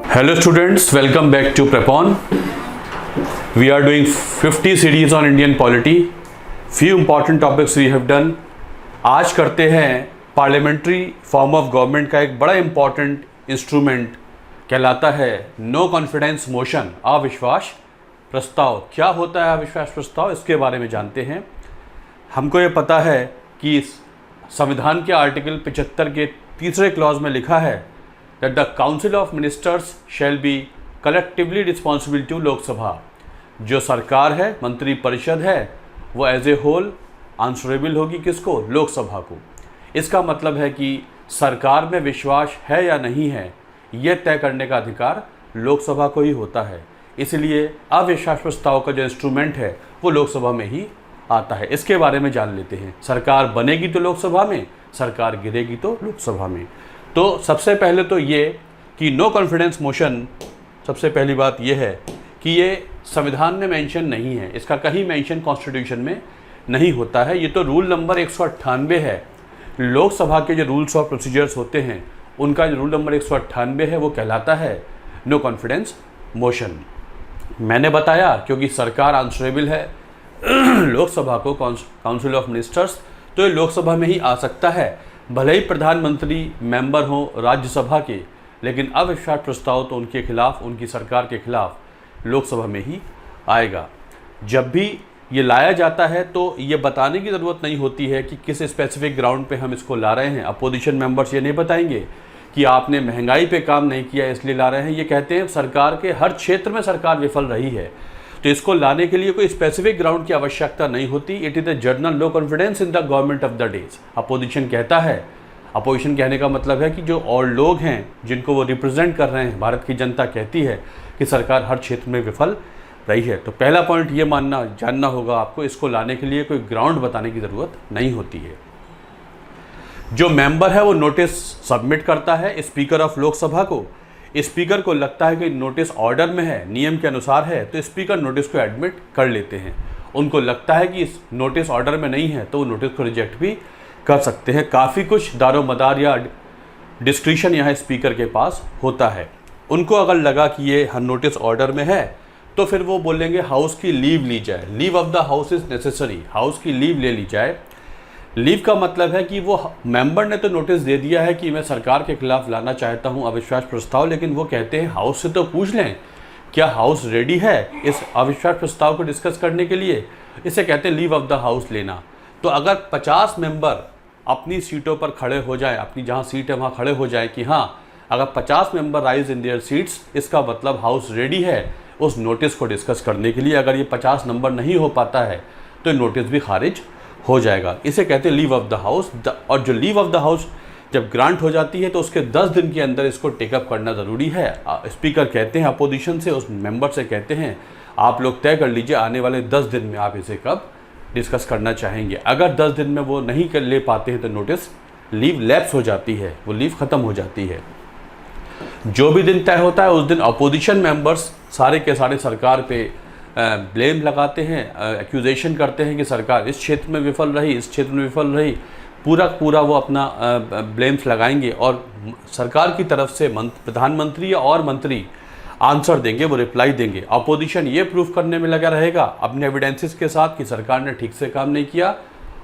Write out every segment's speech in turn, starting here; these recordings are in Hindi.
Hello students, welcome back to Prepon. We are doing 50 series on Indian polity. Few important topics we have done. आज करते हैं पार्लियामेंट्री फॉर्म ऑफ गवर्नमेंट का एक बड़ा इंपॉर्टेंट इंस्ट्रूमेंट कहलाता है नो कॉन्फिडेंस मोशन, अविश्वास प्रस्ताव। क्या होता है अविश्वास प्रस्ताव, इसके बारे में जानते हैं। हमको ये पता है कि संविधान के आर्टिकल 75 के तीसरे क्लॉज में लिखा है that the council of ministers shall be collectively responsible to Lok Sabha. जो सरकार है, मंत्री परिषद है, वो एज ए होल आंसरेबल होगी किसको? लोकसभा को। इसका मतलब है कि सरकार में विश्वास है या नहीं है, यह तय करने का अधिकार लोकसभा को ही होता है। इसलिए अविश्वास प्रस्ताव का जो इंस्ट्रूमेंट है वो लोकसभा में ही आता है। इसके बारे में जान लेते हैं। सरकार बनेगी तो लोकसभा में, सरकार गिरेगी तो लोकसभा में। तो सबसे पहले तो ये कि नो कॉन्फिडेंस मोशन, सबसे पहली बात ये है कि ये संविधान में मेंशन नहीं है, इसका कहीं मेंशन कॉन्स्टिट्यूशन में नहीं होता है। ये तो रूल नंबर 198 है। लोकसभा के जो रूल्स ऑफ प्रोसीजर्स होते हैं उनका जो रूल नंबर 198 है वो कहलाता है नो कॉन्फिडेंस मोशन। मैंने बताया क्योंकि सरकार आंसरेबल है लोकसभा को, काउंसिल ऑफ मिनिस्टर्स, तो ये लोकसभा में ही आ सकता है। भले ही प्रधानमंत्री मेंबर हों राज्यसभा के, लेकिन अविश्वास प्रस्ताव तो उनके खिलाफ, उनकी सरकार के खिलाफ लोकसभा में ही आएगा। जब भी ये लाया जाता है तो ये बताने की ज़रूरत नहीं होती है कि किस स्पेसिफिक ग्राउंड पे हम इसको ला रहे हैं। अपोजिशन मेंबर्स ये नहीं बताएंगे कि आपने महंगाई पे काम नहीं किया इसलिए ला रहे हैं। ये कहते हैं सरकार के हर क्षेत्र में सरकार विफल रही है, तो इसको लाने के लिए कोई स्पेसिफिक ग्राउंड की आवश्यकता नहीं होती। It is the general no confidence in the government of the days. Opposition कहता है, अपोजिशन कहने का मतलब है कि जो और लोग हैं जिनको वो रिप्रेजेंट कर रहे हैं, भारत की जनता कहती है कि सरकार हर क्षेत्र में विफल रही है। तो पहला पॉइंट ये जानना होगा आपको, इसको लाने के लिए कोई ग्राउंड बताने की ज़रूरत नहीं होती है। जो मेंबर है वो नोटिस सबमिट करता है स्पीकर ऑफ लोकसभा को। स्पीकर को लगता है कि नोटिस ऑर्डर में है, नियम के अनुसार है, तो स्पीकर नोटिस को एडमिट कर लेते हैं। उनको लगता है कि इस नोटिस ऑर्डर में नहीं है तो वो नोटिस को रिजेक्ट भी कर सकते हैं। काफ़ी कुछ दारोमदार या डिस्क्रिशन यहाँ स्पीकर के पास होता है। उनको अगर लगा कि ये नोटिस ऑर्डर में है तो फिर वो बोलेंगे हाउस की लीव ली जाए। Leave of the house is necessary, house की लीव ले ली जाए। लीव का मतलब है कि वो मेंबर ने तो नोटिस दे दिया है कि मैं सरकार के खिलाफ लाना चाहता हूं अविश्वास प्रस्ताव, लेकिन वो कहते हैं हाउस से तो पूछ लें क्या हाउस रेडी है इस अविश्वास प्रस्ताव को डिस्कस करने के लिए। इसे कहते हैं लीव ऑफ द हाउस लेना। तो अगर 50 मेंबर अपनी सीटों पर खड़े हो जाए, अपनी जहाँ सीट है वहाँ खड़े हो जाए कि हाँ, अगर 50 member rise in their seats, इसका मतलब हाउस रेडी है उस नोटिस को डिस्कस करने के लिए। अगर ये 50 नंबर नहीं हो पाता है तो नोटिस भी खारिज हो जाएगा। इसे कहते हैं लीव ऑफ द हाउस। और जो लीव ऑफ द हाउस जब ग्रांट हो जाती है तो उसके 10 दिन के अंदर इसको टेकअप करना ज़रूरी है। स्पीकर कहते हैं अपोजिशन से, उस मेंबर से कहते हैं आप लोग तय कर लीजिए आने वाले 10 दिन में आप इसे कब डिस्कस करना चाहेंगे। अगर 10 दिन में वो नहीं कर ले पाते हैं तो नोटिस लीव लैप्स हो जाती है, वो लीव ख़त्म हो जाती है। जो भी दिन तय होता है उस दिन अपोजिशन मेंबर्स सारे के सारे सरकार पे ब्लेम लगाते हैं, एक्यूजेशन करते हैं कि सरकार इस क्षेत्र में विफल रही, इस क्षेत्र में विफल रही। पूरा वो अपना ब्लेम्स लगाएंगे और सरकार की तरफ से प्रधानमंत्री और मंत्री आंसर देंगे, वो रिप्लाई देंगे। अपोजिशन ये प्रूफ करने में लगा रहेगा अपने एविडेंसेस के साथ कि सरकार ने ठीक से काम नहीं किया,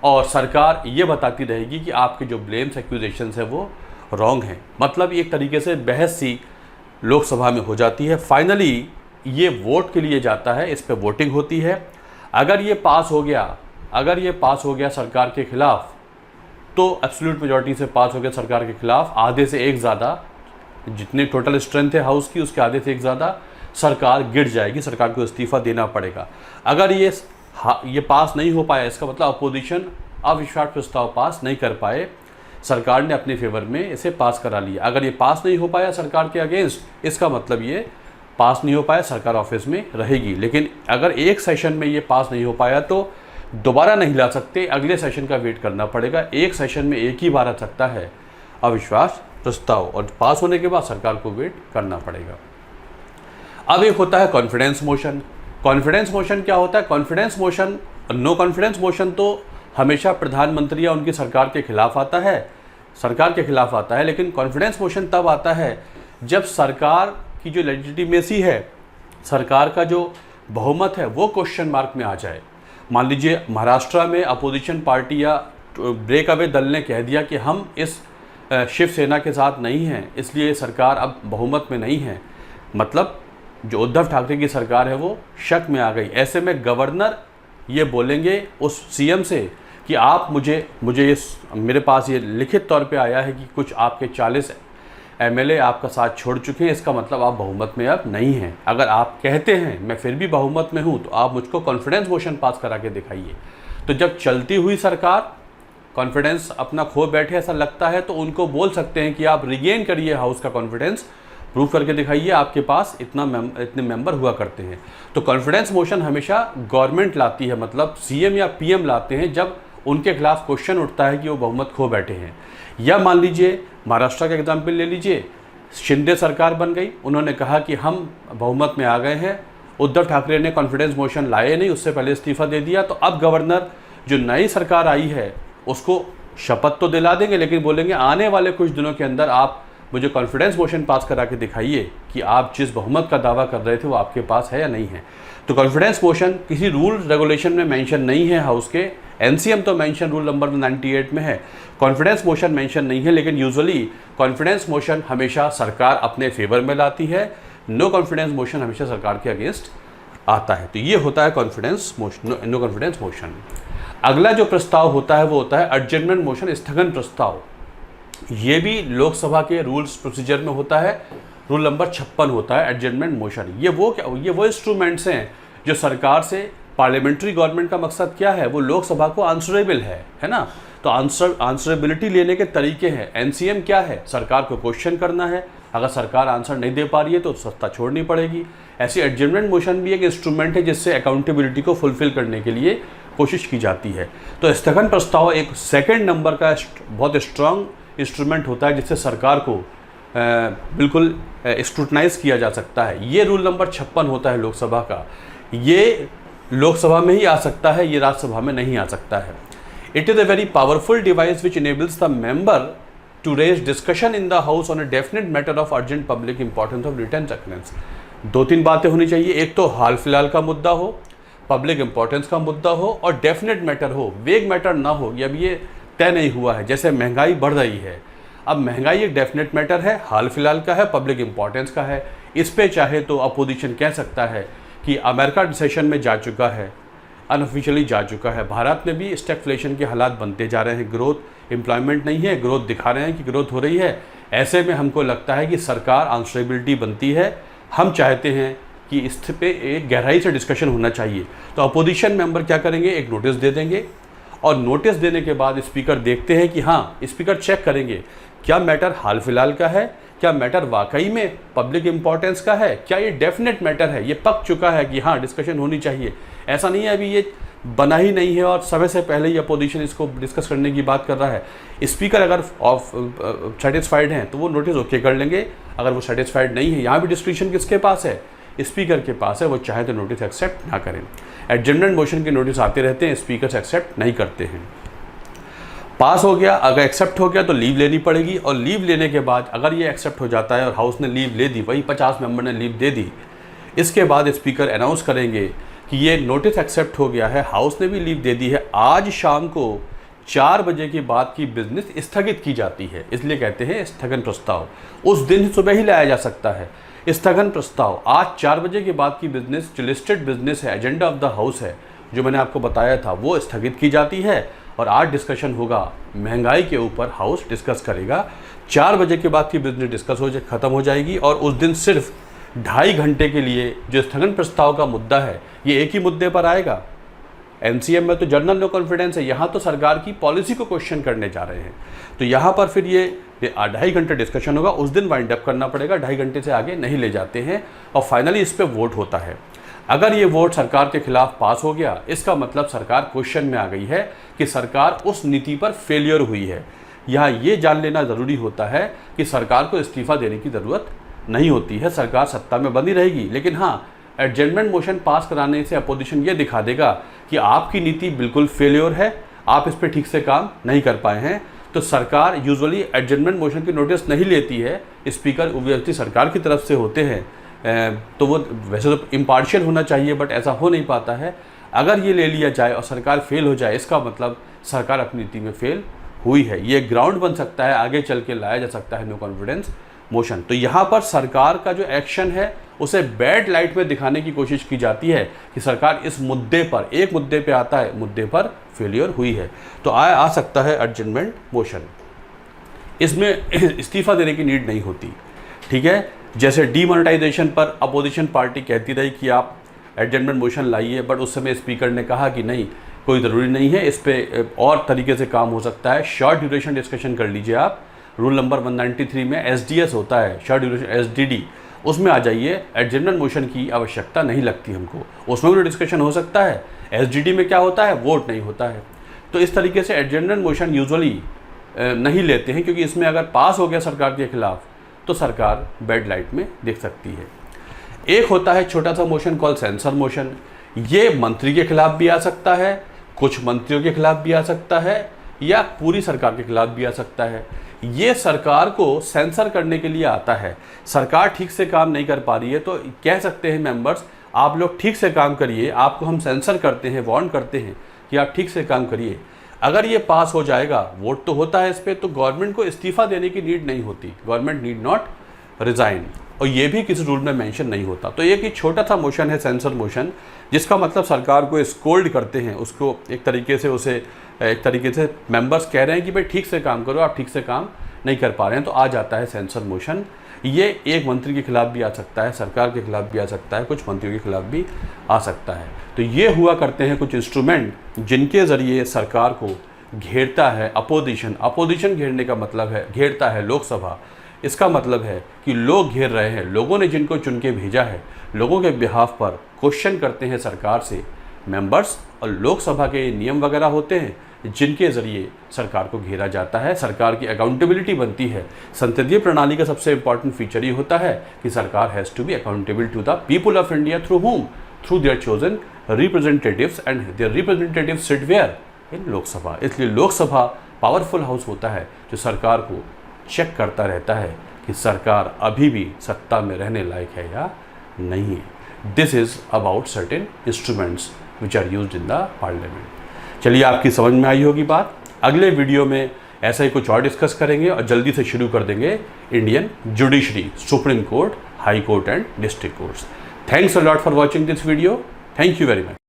और सरकार ये बताती रहेगी कि आपके जो ब्लेम्स एक्यूजेशंस है वो रॉन्ग हैं। मतलब एक तरीके से बहस सी लोकसभा में हो जाती है। फाइनली ये वोट के लिए जाता है, इस पे वोटिंग होती है। अगर ये पास हो गया सरकार के खिलाफ, तो एब्सोल्यूट मेजॉरिटी से पास हो गया सरकार के खिलाफ, आधे से एक ज़्यादा, जितने टोटल स्ट्रेंथ है हाउस की उसके आधे से एक ज़्यादा, सरकार गिर जाएगी, सरकार को इस्तीफा देना पड़ेगा। अगर ये पास नहीं हो पाया, इसका मतलब अपोजिशन अविश्वास प्रस्ताव पास नहीं कर पाए, सरकार ने अपने फेवर में इसे पास करा लिया। अगर ये पास नहीं हो पाया सरकार के अगेंस्ट, इसका मतलब ये पास नहीं हो पाया, सरकार ऑफिस में रहेगी। लेकिन अगर एक सेशन में ये पास नहीं हो पाया तो दोबारा नहीं ला सकते, अगले सेशन का वेट करना पड़ेगा। एक सेशन में एक ही बार आ सकता है अविश्वास प्रस्ताव, और पास होने के बाद सरकार को वेट करना पड़ेगा। अब एक होता है कॉन्फिडेंस मोशन। कॉन्फिडेंस मोशन क्या होता है? Confidence motion, no confidence motion तो हमेशा प्रधानमंत्री या उनकी सरकार के खिलाफ आता है, लेकिन कॉन्फिडेंस मोशन तब आता है जब सरकार की जो लेजिटिमेसी है, सरकार का जो बहुमत है, वो क्वेश्चन मार्क में आ जाए। मान लीजिए महाराष्ट्र में अपोजिशन पार्टी या ब्रेक अवे दल ने कह दिया कि हम इस शिवसेना के साथ नहीं हैं, इसलिए सरकार अब बहुमत में नहीं है, मतलब जो उद्धव ठाकरे की सरकार है वो शक में आ गई। ऐसे में गवर्नर ये बोलेंगे उस सीएम से कि आप मुझे ये मेरे पास ये लिखित तौर पे आया है कि कुछ आपके 40 एमएलए आपका साथ छोड़ चुके हैं, इसका मतलब आप बहुमत में अब नहीं हैं। अगर आप कहते हैं मैं फिर भी बहुमत में हूँ, तो आप मुझको कॉन्फिडेंस मोशन पास करा के दिखाइए। तो जब चलती हुई सरकार कॉन्फिडेंस अपना खो बैठे ऐसा लगता है, तो उनको बोल सकते हैं कि आप रिगेन करिए हाउस का कॉन्फिडेंस, प्रूव करके दिखाइए आपके पास इतने मेंबर हुआ करते हैं। तो कॉन्फिडेंस मोशन हमेशा गवर्नमेंट लाती है, मतलब सीएम या पीएम लाते हैं, जब उनके खिलाफ क्वेश्चन उठता है कि वो बहुमत खो बैठे हैं। या मान लीजिए महाराष्ट्र का एग्जाम्पल ले लीजिए, शिंदे सरकार बन गई, उन्होंने कहा कि हम बहुमत में आ गए हैं, उद्धव ठाकरे ने कॉन्फिडेंस मोशन लाए नहीं, उससे पहले इस्तीफा दे दिया। तो अब गवर्नर जो नई सरकार आई है उसको शपथ तो दिला देंगे, लेकिन बोलेंगे आने वाले कुछ दिनों के अंदर आप मुझे कॉन्फिडेंस मोशन पास करा के दिखाइए कि आप जिस बहुमत का दावा कर रहे थे वो आपके पास है या नहीं है। तो कॉन्फिडेंस मोशन किसी रूल रेगुलेशन में मेंशन नहीं है हाउस के, एनसीएम तो मेंशन रूल नंबर 98 में है, कॉन्फिडेंस मोशन मेंशन नहीं है। लेकिन यूजुअली कॉन्फिडेंस मोशन हमेशा सरकार अपने फेवर में लाती है, नो कॉन्फिडेंस मोशन हमेशा सरकार के अगेंस्ट आता है। तो ये होता है confidence motion, no confidence motion. अगला जो प्रस्ताव होता है वो होता है एडजर्नमेंट मोशन, स्थगन प्रस्ताव। ये भी लोकसभा के रूल्स प्रोसीजर में होता है, रूल नंबर 56 होता है एडजर्नमेंट मोशन। ये वो इंस्ट्रूमेंट्स हैं जो सरकार से, पार्लियामेंट्री गवर्नमेंट का मकसद क्या है, वो लोकसभा को आंसरेबल है ना। तो आंसरेबिलिटी लेने के तरीके हैं। एनसीएम क्या है, सरकार को क्वेश्चन करना है, अगर सरकार आंसर नहीं दे पा रही है तो सत्ता छोड़नी पड़ेगी। ऐसी एडजर्नमेंट मोशन भी एक इंस्ट्रूमेंट है जिससे अकाउंटेबिलिटी को फुलफिल करने के लिए कोशिश की जाती है। तो स्थगन प्रस्ताव एक सेकंड नंबर का बहुत स्ट्रांग इंस्ट्रूमेंट होता है जिससे सरकार को बिल्कुल स्क्रूटनाइज किया जा सकता है। ये रूल नंबर 56 होता है लोकसभा का, ये लोकसभा में ही आ सकता है, ये राज्यसभा में नहीं आ सकता है। It is a very powerful device which enables the member to raise discussion in the house on a definite matter of urgent public importance of return reference. 2-3 बातें होनी चाहिए, एक तो हाल फिलहाल का मुद्दा हो, पब्लिक इंपॉर्टेंस का मुद्दा हो और डेफिनेट मैटर हो, वेग मैटर ना हो। अब ये तय नहीं हुआ है, जैसे महंगाई बढ़ रही है, अब महंगाई एक डेफिनेट मैटर है, हाल फिलहाल का है, पब्लिक इंपॉर्टेंस का है। इस पे चाहे तो अपोजिशन कह सकता है कि अमेरिका रिसेशन में जा चुका है, अनऑफिशियली जा चुका है, भारत में भी स्टैगफ्लेशन के हालात बनते जा रहे हैं, ग्रोथ एम्प्लॉयमेंट नहीं है, ग्रोथ दिखा रहे हैं कि ग्रोथ हो रही है। ऐसे में हमको लगता है कि सरकार आंसरेबिलिटी बनती है, हम चाहते हैं कि इस पे एक गहराई से डिस्कशन होना चाहिए। तो अपोजिशन मेंबर क्या करेंगे, एक नोटिस दे देंगे और नोटिस देने के बाद स्पीकर देखते हैं कि हाँ, स्पीकर चेक करेंगे क्या मैटर हाल फिलहाल का है, क्या मैटर वाकई में पब्लिक इंपॉर्टेंस का है, क्या ये डेफिनेट मैटर है, ये पक चुका है कि हाँ डिस्कशन होनी चाहिए। ऐसा नहीं है अभी ये बना ही नहीं है और समय से पहले ही अपोजिशन इसको डिस्कस करने की बात कर रहा है। स्पीकर अगर सेटिस्फाइड हैं तो वो नोटिस ओके कर लेंगे, अगर वो सेटिस्फाइड नहीं है, यहाँ भी डिस्क्रिप्शन किसके पास है, स्पीकर के पास है, वो चाहे तो नोटिस एक्सेप्ट ना करें। एडजर्नमेंट मोशन के नोटिस आते रहते हैं, स्पीकर एक्सेप्ट नहीं करते हैं। पास हो गया, अगर एक्सेप्ट हो गया तो लीव लेनी पड़ेगी और लीव लेने के बाद अगर ये एक्सेप्ट हो जाता है और हाउस ने लीव ले दी, वही 50 मेंबर ने लीव दे दी, इसके बाद स्पीकर अनाउंस करेंगे कि ये नोटिस एक्सेप्ट हो गया है, हाउस ने भी लीव दे दी है, आज शाम को 4 बजे के बाद की बिजनेस स्थगित की जाती है, इसलिए कहते हैं स्थगन प्रस्ताव। उस दिन सुबह ही लाया जा सकता है स्थगन प्रस्ताव। आज 4 बजे के बाद की बिजनेस जो लिस्टेड बिजनेस है, एजेंडा ऑफ द हाउस है, जो मैंने आपको बताया था, वो स्थगित की जाती है और आज डिस्कशन होगा महंगाई के ऊपर, हाउस डिस्कस करेगा। 4 बजे के बाद की बिजनेस डिस्कस हो खत्म हो जाएगी और उस दिन सिर्फ 2.5 घंटे के लिए जो स्थगन प्रस्ताव का मुद्दा है ये एक ही मुद्दे पर आएगा। एनसीएम में तो जनरल नो कॉन्फिडेंस है, यहाँ तो सरकार की पॉलिसी को क्वेश्चन करने जा रहे हैं, तो यहाँ पर फिर ये 2.5 घंटे डिस्कशन होगा, उस दिन वाइंड अप करना पड़ेगा, 2.5 घंटे से आगे नहीं ले जाते हैं और फाइनली इस पर वोट होता है। अगर ये वोट सरकार के खिलाफ पास हो गया, इसका मतलब सरकार क्वेश्चन में आ गई है कि सरकार उस नीति पर फेलियर हुई है। यहाँ ये जान लेना ज़रूरी होता है कि सरकार को इस्तीफा देने की ज़रूरत नहीं होती है, सरकार सत्ता में बनी रहेगी। लेकिन हाँ, एडजर्नमेंट मोशन पास कराने से अपोजिशन ये दिखा देगा कि आपकी नीति बिल्कुल फेलियर है, आप इस पर ठीक से काम नहीं कर पाए हैं, तो सरकार यूजुअली एडजर्नमेंट मोशन की नोटिस नहीं लेती है, स्पीकर ऑब्वियसली सरकार की तरफ से होते हैं, तो वो वैसे तो इम्पार्शियल होना चाहिए बट ऐसा हो नहीं पाता है। अगर ये ले लिया जाए और सरकार फेल हो जाए, इसका मतलब सरकार अपनी नीति में फेल हुई है। ये ग्राउंड बन सकता है, आगे चल के लाया जा सकता है नो कॉन्फिडेंस मोशन। तो यहाँ पर सरकार का जो एक्शन है उसे बैड लाइट में दिखाने की कोशिश की जाती है कि सरकार इस मुद्दे पर, एक मुद्दे पे आता है, मुद्दे पर फेलियर हुई है, तो आ सकता है एडजर्नमेंट मोशन। इसमें इस्तीफा देने की नीड नहीं होती, ठीक है। जैसे डीमोनेटाइजेशन पर अपोजिशन पार्टी कहती रही कि आप एडजर्नमेंट मोशन लाइए, बट उस समय स्पीकर ने कहा कि नहीं, कोई ज़रूरी नहीं है, इस पर और तरीके से काम हो सकता है, शॉर्ट ड्यूरेशन डिस्कशन कर लीजिए आप। रूल नंबर 193 में SDS होता है, शॉर्ट ड्यूरेशन SDD, उसमें आ जाइए, एडजर्नमेंट मोशन की आवश्यकता नहीं लगती हमको, उसमें भी डिस्कशन हो सकता है। SDD में क्या होता है, वोट नहीं होता है। तो इस तरीके से एडजर्नमेंट मोशन यूजुअली नहीं लेते हैं, क्योंकि इसमें अगर पास हो गया सरकार के खिलाफ तो सरकार बैड लाइट में देख सकती है। एक होता है छोटा सा मोशन कॉल सेंसर मोशन, ये मंत्री के खिलाफ भी आ सकता है, कुछ मंत्रियों के खिलाफ भी आ सकता है, या पूरी सरकार के खिलाफ भी आ सकता है। ये सरकार को सेंसर करने के लिए आता है। सरकार ठीक से काम नहीं कर पा रही है तो कह सकते हैं मेंबर्स, आप लोग ठीक से काम करिए, आपको हम सेंसर करते हैं, वार्न करते हैं कि आप ठीक से काम करिए। अगर ये पास हो जाएगा, वोट तो होता है इस पर, तो गवर्नमेंट को इस्तीफा देने की नीड नहीं होती, गवर्नमेंट नीड नॉट रिजाइन, और ये भी किसी रूल में मेंशन नहीं होता। तो एक ही छोटा सा मोशन है सेंसर मोशन, जिसका मतलब सरकार को स्कोल्ड करते हैं, उसको एक तरीके से मेंबर्स कह रहे हैं कि भाई ठीक से काम करो, आप ठीक से काम नहीं कर पा रहे हैं, तो आ जाता है सेंसर मोशन। ये एक मंत्री के खिलाफ भी आ सकता है, सरकार के खिलाफ भी आ सकता है, कुछ मंत्रियों के खिलाफ भी आ सकता है। तो ये हुआ करते हैं कुछ इंस्ट्रूमेंट जिनके ज़रिए सरकार को घेरता है अपोजिशन। अपोजिशन घेरने का मतलब है, घेरता है लोकसभा, इसका मतलब है कि लोग घेर रहे हैं, लोगों ने जिनको चुन के भेजा है, लोगों के बिहाफ पर क्वेश्चन करते हैं सरकार से मेंबर्स, और लोकसभा के नियम वगैरह होते हैं जिनके ज़रिए सरकार को घेरा जाता है, सरकार की अकाउंटेबिलिटी बनती है। संसदीय प्रणाली का सबसे इंपॉर्टेंट फीचर ये होता है कि सरकार has to be accountable to the people of India through whom, through their chosen representatives, and their representatives sit where, in Lok Sabha. इसलिए लोकसभा पावरफुल हाउस होता है जो सरकार को चेक करता रहता है कि सरकार अभी भी सत्ता में रहने लायक है या नहीं है। This is about certain instruments which are used in the parliament. चलिए, आपकी समझ में आई होगी बात। अगले वीडियो में ऐसा ही कुछ और डिस्कस करेंगे और जल्दी से शुरू कर देंगे Indian judiciary, supreme court, high court and district courts. Thanks a lot for watching this video. Thank you very much.